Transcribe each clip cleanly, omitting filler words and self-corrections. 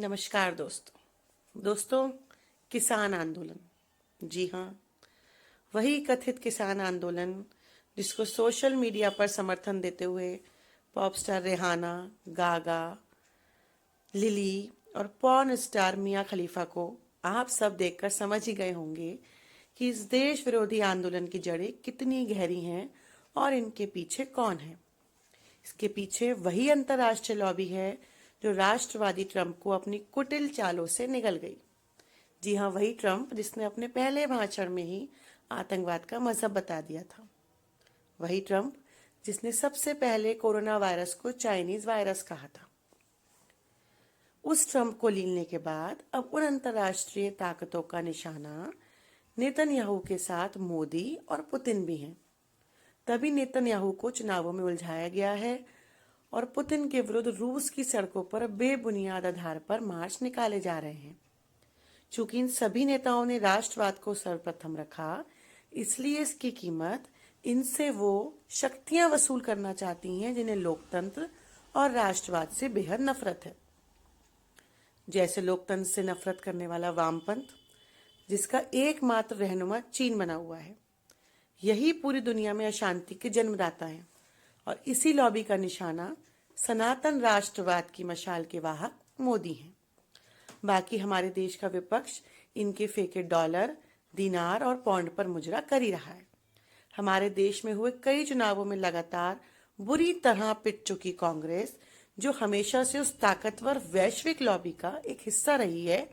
नमस्कार दोस्तों, किसान आंदोलन। जी हाँ, वही कथित किसान आंदोलन जिसको सोशल मीडिया पर समर्थन देते हुए पॉप स्टार रेहाना, गागा, लिली और पॉर्न स्टार मिया खलीफा को आप सब देखकर समझ ही गए होंगे कि इस देश विरोधी आंदोलन की जड़ें कितनी गहरी हैं और इनके पीछे कौन है। इसके पीछे वही अंतर्राष्ट्रीय लॉबी है जो राष्ट्रवादी ट्रंप को अपनी कुटिल चालों से निगल गई। जी हाँ, वही ट्रंप जिसने अपने पहले भाषण में ही आतंकवाद का मजहब बता दिया था। वही ट्रंप जिसने सबसे पहले कोरोना वायरस को चाइनीज वायरस कहा था। उस ट्रंप को लीलने के बाद अब उन अंतर्राष्ट्रीय ताकतों का निशाना नेतन्याहू के साथ मोदी और पुतिन भी हैं। तभी नेतन्याहू को चुनावों में उलझाया गया है और पुतिन के विरुद्ध रूस की सड़कों पर बेबुनियाद आधार पर मार्च निकाले जा रहे हैं। चूंकि इन सभी नेताओं ने राष्ट्रवाद को सर्वप्रथम रखा, इसलिए इसकी कीमत इनसे वो शक्तियां वसूल करना चाहती हैं जिन्हें लोकतंत्र और राष्ट्रवाद से बेहद नफरत है। जैसे लोकतंत्र से नफरत करने वाला वामपंथ, जिसका एकमात्र रहनुमा चीन बना हुआ है। यही पूरी दुनिया में अशांति के जन्मदाता है और इसी लॉबी का निशाना सनातन राष्ट्रवाद की मशाल के वाहक मोदी हैं। बाकी हमारे देश का विपक्ष इनके फेंके डॉलर, दिनार और पौंड पर मुजरा कर ही रहा है। हमारे देश में हुए कई चुनावों में लगातार बुरी तरह पिट चुकी कांग्रेस, जो हमेशा से उस ताकतवर वैश्विक लॉबी का एक हिस्सा रही है,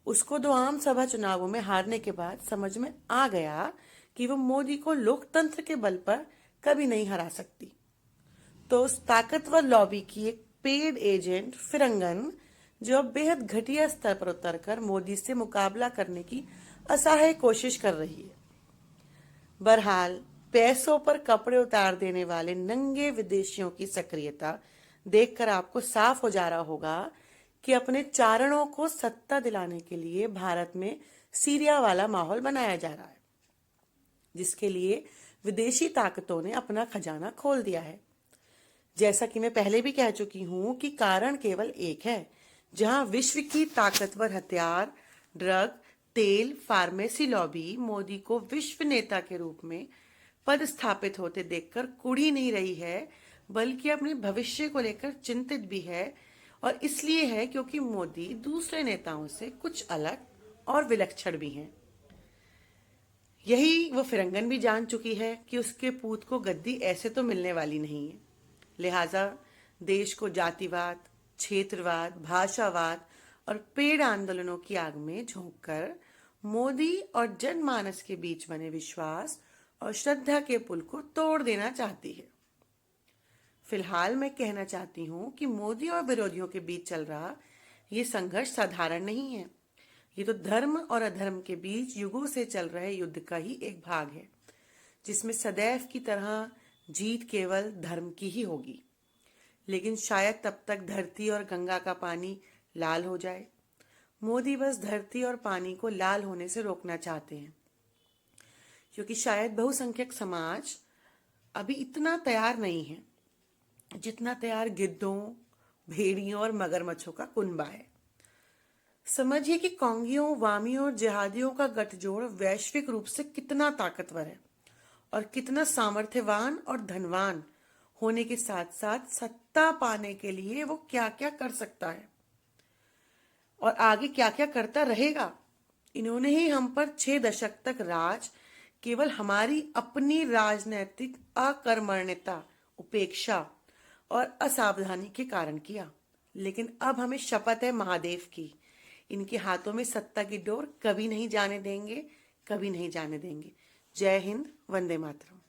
उसको 2 आम सभा चुनावों में हारने के बाद समझ में आ गया कि वो मोदी को लोकतंत्र के बल पर कभी नहीं हरा सकती। तो उस ताकतवर लॉबी की एक पेड एजेंट फिरंगन, जो अब बेहद घटिया स्तर पर उतरकर मोदी से मुकाबला करने की असहाय कोशिश कर रही है। बहरहाल, पैसों पर कपड़े उतार देने वाले नंगे विदेशियों की सक्रियता देखकर आपको साफ हो जा रहा होगा कि अपने चारणों को सत्ता दिलाने के लिए भारत में सीरिया वाला माहौल बनाया जा रहा है, जिसके लिए विदेशी ताकतों ने अपना खजाना खोल दिया है। जैसा कि मैं पहले भी कह चुकी हूं कि कारण केवल एक है। जहां विश्व की ताकतवर हथियार, ड्रग, तेल, फार्मेसी लॉबी मोदी को विश्व नेता के रूप में पद स्थापित होते देखकर कुढ़ी नहीं रही है, बल्कि अपने भविष्य को लेकर चिंतित भी है। और इसलिए है क्योंकि मोदी दूसरे नेताओं से कुछ अलग और विलक्षण भी हैं। यही वो फिरंगन भी जान चुकी है कि उसके पूत को गद्दी ऐसे तो मिलने वाली नहीं है। लिहाजा देश को जातिवाद, क्षेत्रवाद, भाषावाद और पेड़ आंदोलनों की आग में झोंककर मोदी और जनमानस के बीच बने विश्वास और श्रद्धा के पुल को तोड़ देना चाहती है। फिलहाल मैं कहना चाहती हूं कि मोदी और विरोधियों के बीच चल रहा ये संघर्ष साधारण नहीं है। ये तो धर्म और अधर्म के बीच युगों से चल रहे युद्ध का ही एक भाग है, जिसमें सदैव की तरह जीत केवल धर्म की ही होगी। लेकिन शायद तब तक धरती और गंगा का पानी लाल हो जाए। मोदी बस धरती और पानी को लाल होने से रोकना चाहते हैं, क्योंकि शायद बहुसंख्यक समाज अभी इतना तैयार नहीं है जितना तैयार गिद्धों, भेड़ियों और मगरमच्छों का कुनबा है। समझिए कि कांगियों, वामियों और जिहादियों का गठजोड़ वैश्विक रूप से कितना ताकतवर है और कितना सामर्थ्यवान और धनवान होने के साथ साथ सत्ता पाने के लिए वो क्या क्या कर सकता है और आगे क्या क्या करता रहेगा। इन्होंने ही हम पर 6 दशक तक राज केवल हमारी अपनी राजनैतिक अकर्मण्यता, उपेक्षा और असावधानी के कारण किया। लेकिन अब हमें शपथ है महादेव की, इनके हाथों में सत्ता की डोर कभी नहीं जाने देंगे, कभी नहीं जाने देंगे। जय हिंद, वंदे मातरम।